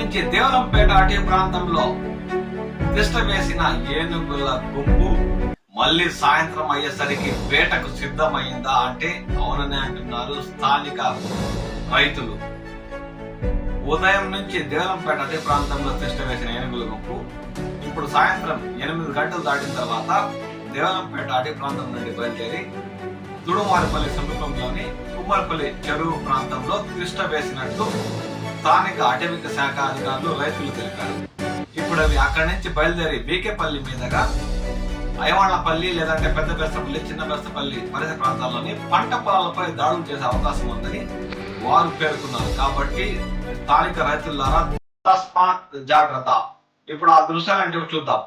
నుంచి దేవరంపేట అటవీ ప్రాంతంలో తిష్ట వేసిన ఏనుగుల గుంపు మళ్ళీ సాయంత్రం అయ్యేసరికి వేటకు సిద్ధమైందా అంటే అవునని అంటున్నారు స్థానిక రైతులు. ఉదయం నుంచి దేవరంపేట అటవీ ప్రాంతంలో తిష్ట వేసిన ఏనుగుల గుంపు ఇప్పుడు సాయంత్రం 8 గంటలు దాటిన తర్వాత దేవరంపేట అటవీ ప్రాంతం నుండి బయలుదేరి తుడుమారిపల్లి సమీపంలోని కుమ్మరిపల్లి చెరువు ప్రాంతంలో తిష్ట వేసినట్లు స్థానిక అటవిక శాఖ అధికారులు రైతులు తెలిపారు. ఇప్పుడు అవి అక్కడి నుంచి బయలుదేరి వీకేపల్లి మీదుగా అయవాళ్లపల్లి లేదంటే పెద్ద బెస్తపల్లి, చిన్న బెస్తపల్లి పరిసర ప్రాంతాల్లోని పంట పొలాలపై దాడులు చేసే అవకాశం ఉందని వారు పేర్కొన్నారు. కాబట్టి స్థానిక రైతులారా తస్మాత్ జాగ్రత్త. ఇప్పుడు ఆ దృశ్యాలంటే చూద్దాం.